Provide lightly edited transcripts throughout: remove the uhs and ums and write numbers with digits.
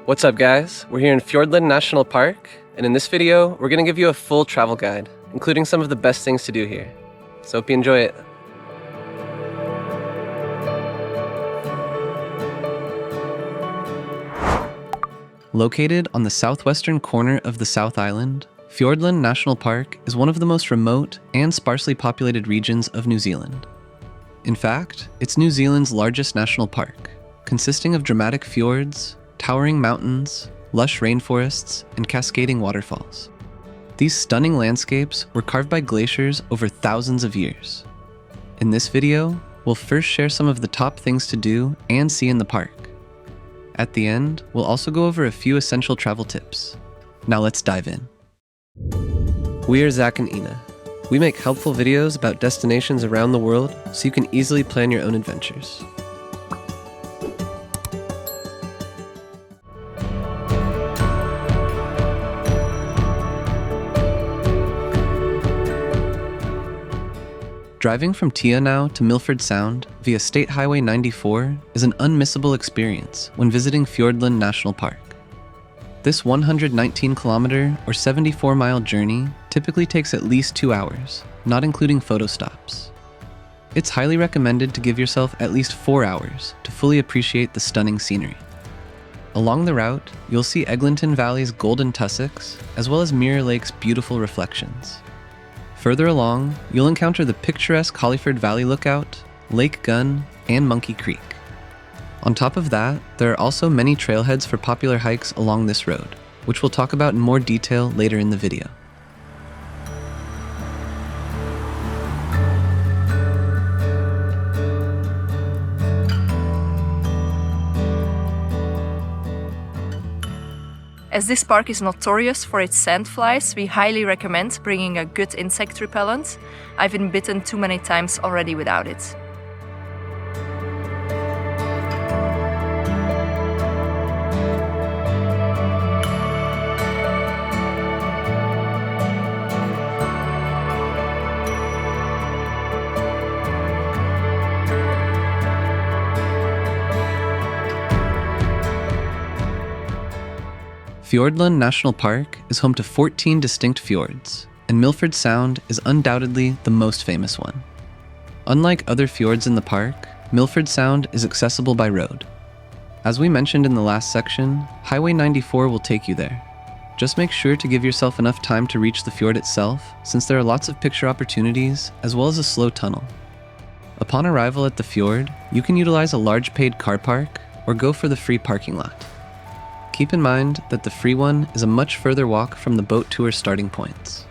What's up guys? We're here in Fiordland National Park, and in this video, we're going to give you a full travel guide, including some of the best things to do here. So hope you enjoy it. Located on the southwestern corner of the South Island, Fiordland National Park is one of the most remote and sparsely populated regions of New Zealand. In fact, it's New Zealand's largest national park, consisting of dramatic fjords, towering mountains, lush rainforests, and cascading waterfalls. These stunning landscapes were carved by glaciers over thousands of years. In this video, we'll first share some of the top things to do and see in the park. At the end, we'll also go over a few essential travel tips. Now let's dive in. We are Zach and Ina. We make helpful videos about destinations around the world so you can easily plan your own adventures. Driving from Anau to Milford Sound via State Highway 94 is an unmissable experience when visiting Fiordland National Park. This 119-kilometer or 74-mile journey typically takes at least 2 hours, not including photo stops. It's highly recommended to give yourself at least 4 hours to fully appreciate the stunning scenery. Along the route, you'll see Eglinton Valley's golden tussocks, as well as Mirror Lake's beautiful reflections. Further along, you'll encounter the picturesque Hollyford Valley Lookout, Lake Gunn, and Monkey Creek. On top of that, there are also many trailheads for popular hikes along this road, which we'll talk about in more detail later in the video. As this park is notorious for its sandflies, we highly recommend bringing a good insect repellent. I've been bitten too many times already without it. Fiordland National Park is home to 14 distinct fjords, and Milford Sound is undoubtedly the most famous one. Unlike other fjords in the park, Milford Sound is accessible by road. As we mentioned in the last section, Highway 94 will take you there. Just make sure to give yourself enough time to reach the fjord itself, since there are lots of picture opportunities, as well as a slow tunnel. Upon arrival at the fjord, you can utilize a large paid car park, or go for the free parking lot. Keep in mind that the free one is a much further walk from the boat tour starting points.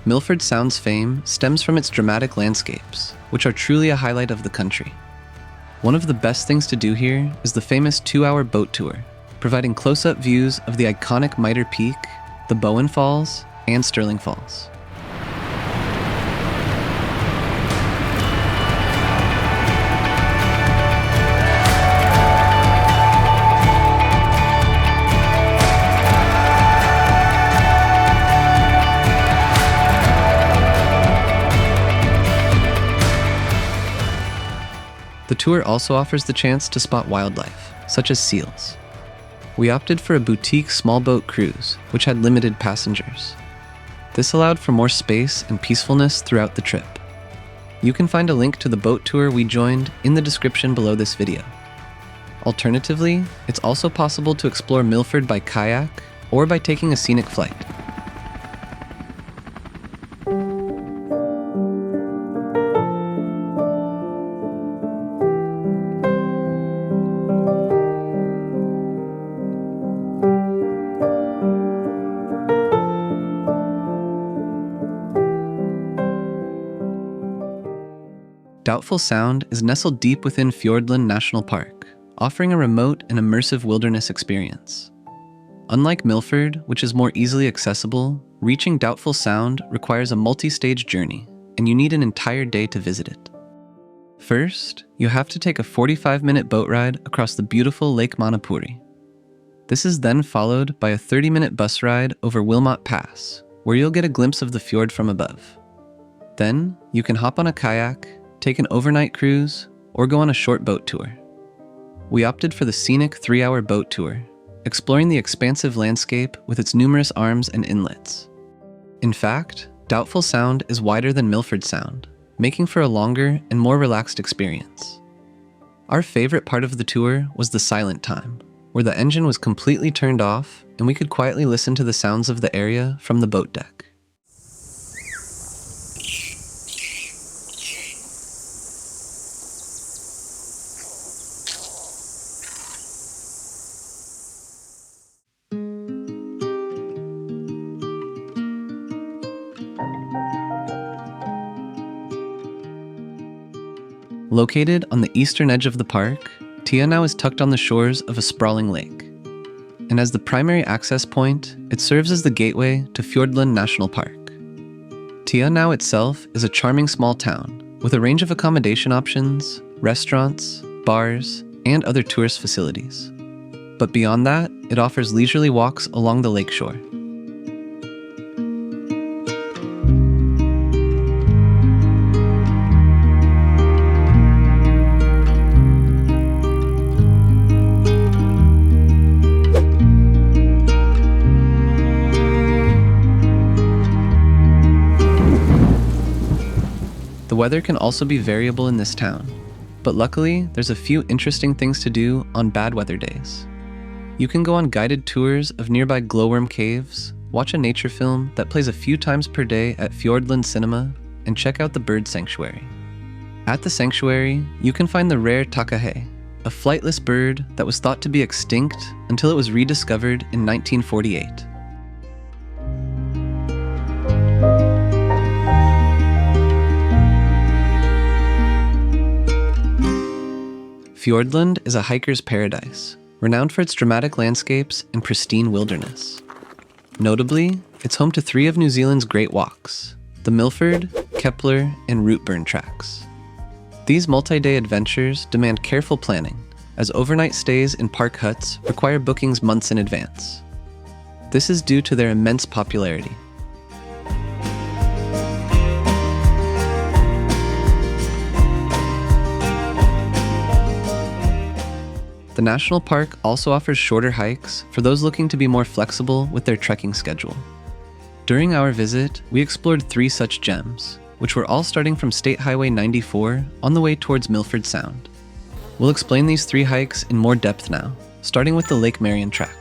Milford Sound's fame stems from its dramatic landscapes, which are truly a highlight of the country. One of the best things to do here is the famous 2-hour boat tour, providing close-up views of the iconic Mitre Peak, the Boheme Falls, and Stirling Falls. The tour also offers the chance to spot wildlife, such as seals. We opted for a boutique small boat cruise, which had limited passengers. This allowed for more space and peacefulness throughout the trip. You can find a link to the boat tour we joined in the description below this video. Alternatively, it's also possible to explore Milford by kayak or by taking a scenic flight. Doubtful Sound is nestled deep within Fiordland National Park, offering a remote and immersive wilderness experience. Unlike Milford, which is more easily accessible, reaching Doubtful Sound requires a multi-stage journey, and you need an entire day to visit it. First, you have to take a 45-minute boat ride across the beautiful Lake Manapuri. This is then followed by a 30-minute bus ride over Wilmot Pass, where you'll get a glimpse of the fjord from above. Then, you can hop on a kayak, take an overnight cruise, or go on a short boat tour. We opted for the scenic 3-hour boat tour, exploring the expansive landscape with its numerous arms and inlets. In fact, Doubtful Sound is wider than Milford Sound, making for a longer and more relaxed experience. Our favorite part of the tour was the silent time, where the engine was completely turned off and we could quietly listen to the sounds of the area from the boat deck. Located on the eastern edge of the park, Anau is tucked on the shores of a sprawling lake. And as the primary access point, it serves as the gateway to Fiordland National Park. Anau itself is a charming small town with a range of accommodation options, restaurants, bars, and other tourist facilities. But beyond that, it offers leisurely walks along the lakeshore. The weather can also be variable in this town, but luckily there's a few interesting things to do on bad weather days. You can go on guided tours of nearby glowworm caves, watch a nature film that plays a few times per day at Fiordland Cinema, and check out the bird sanctuary. At the sanctuary, you can find the rare takahe, a flightless bird that was thought to be extinct until it was rediscovered in 1948. Fiordland is a hiker's paradise, renowned for its dramatic landscapes and pristine wilderness. Notably, it's home to 3 of New Zealand's great walks, the Milford, Kepler, and Rootburn tracks. These multi-day adventures demand careful planning, as overnight stays in park huts require bookings months in advance. This is due to their immense popularity. The national park also offers shorter hikes for those looking to be more flexible with their trekking schedule. During our visit, we explored 3 such gems, which were all starting from State Highway 94 on the way towards Milford Sound. We'll explain these 3 hikes in more depth now, starting with the Lake Marion track.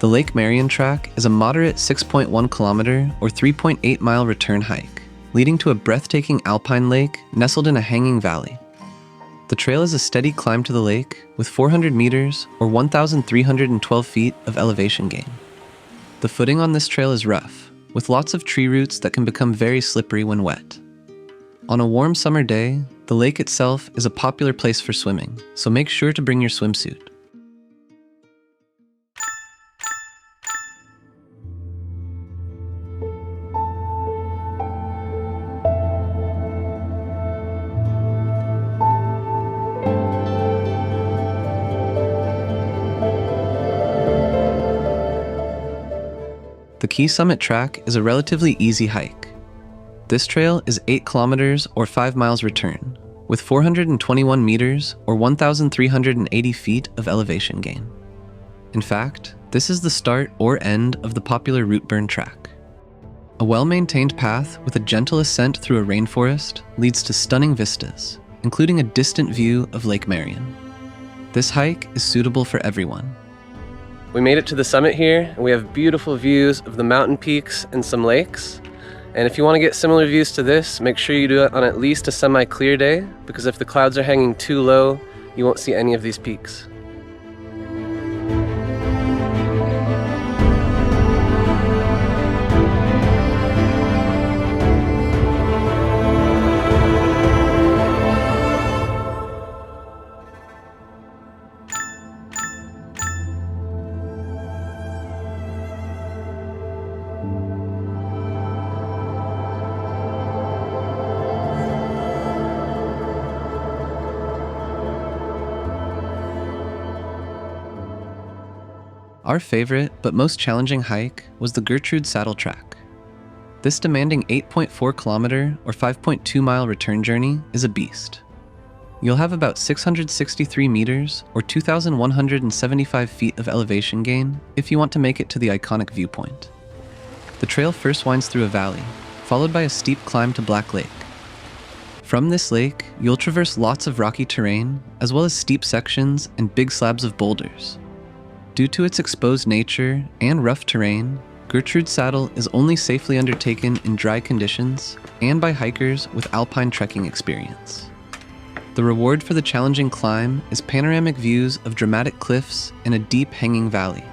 The Lake Marion track is a moderate 6.1 kilometer or 3.8 mile return hike, leading to a breathtaking alpine lake nestled in a hanging valley. The trail is a steady climb to the lake with 400 meters or 1,312 feet of elevation gain. The footing on this trail is rough, with lots of tree roots that can become very slippery when wet. On a warm summer day, the lake itself is a popular place for swimming, so make sure to bring your swimsuit. The Key Summit track is a relatively easy hike. This trail is 8 kilometers or 5 miles return, with 421 meters or 1,380 feet of elevation gain. In fact, this is the start or end of the popular Rootburn track. A well-maintained path with a gentle ascent through a rainforest leads to stunning vistas, including a distant view of Lake Marion. This hike is suitable for everyone. We made it to the summit here, and we have beautiful views of the mountain peaks and some lakes. And if you want to get similar views to this, make sure you do it on at least a semi-clear day, because if the clouds are hanging too low, you won't see any of these peaks. Our favorite but most challenging hike was the Gertrude Saddle Track. This demanding 8.4 kilometer or 5.2 mile return journey is a beast. You'll have about 663 meters or 2,175 feet of elevation gain if you want to make it to the iconic viewpoint. The trail first winds through a valley, followed by a steep climb to Black Lake. From this lake, you'll traverse lots of rocky terrain, as well as steep sections and big slabs of boulders. Due to its exposed nature and rough terrain, Gertrude Saddle is only safely undertaken in dry conditions and by hikers with alpine trekking experience. The reward for the challenging climb is panoramic views of dramatic cliffs and a deep hanging valley.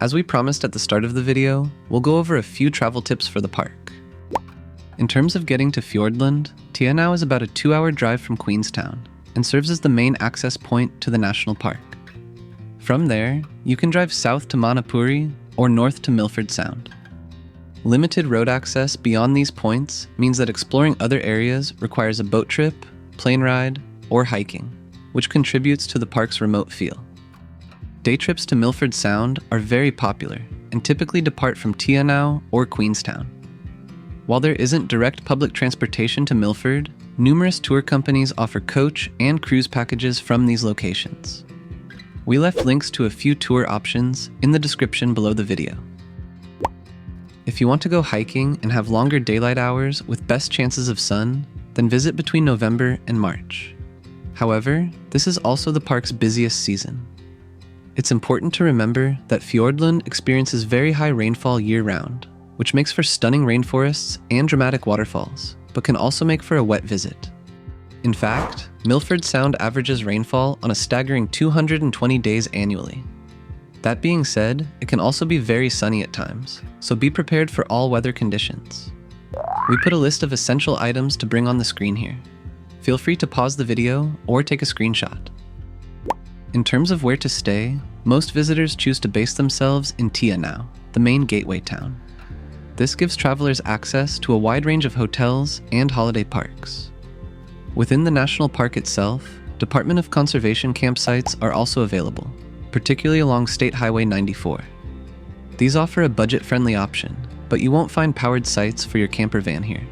As we promised at the start of the video, we'll go over a few travel tips for the park. In terms of getting to Fiordland, Anau is about a 2-hour drive from Queenstown and serves as the main access point to the national park. From there, you can drive south to Manapuri or north to Milford Sound. Limited road access beyond these points means that exploring other areas requires a boat trip, plane ride, or hiking, which contributes to the park's remote feel. Day trips to Milford Sound are very popular and typically depart from Anau or Queenstown. While there isn't direct public transportation to Milford, numerous tour companies offer coach and cruise packages from these locations. We left links to a few tour options in the description below the video. If you want to go hiking and have longer daylight hours with best chances of sun, then visit between November and March. However, this is also the park's busiest season. It's important to remember that Fiordland experiences very high rainfall year-round, which makes for stunning rainforests and dramatic waterfalls, but can also make for a wet visit. In fact, Milford Sound averages rainfall on a staggering 220 days annually. That being said, it can also be very sunny at times, so be prepared for all weather conditions. We put a list of essential items to bring on the screen here. Feel free to pause the video or take a screenshot. In terms of where to stay, most visitors choose to base themselves in Anau, the main gateway town. This gives travelers access to a wide range of hotels and holiday parks. Within the national park itself, Department of Conservation campsites are also available, particularly along State Highway 94. These offer a budget-friendly option, but you won't find powered sites for your camper van here.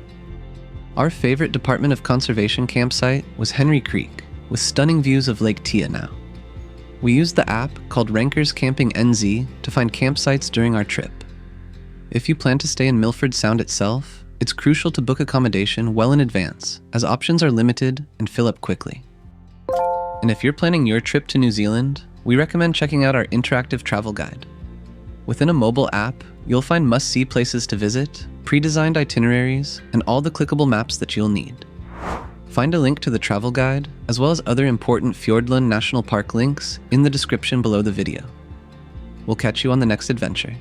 Our favorite Department of Conservation campsite was Henry Creek, with stunning views of Lake Anau. We used the app called Rankers Camping NZ to find campsites during our trip. If you plan to stay in Milford Sound itself, it's crucial to book accommodation well in advance, as options are limited and fill up quickly. And if you're planning your trip to New Zealand, we recommend checking out our interactive travel guide. Within a mobile app, you'll find must-see places to visit, pre-designed itineraries, and all the clickable maps that you'll need. Find a link to the travel guide, as well as other important Fiordland National Park links in the description below the video. We'll catch you on the next adventure.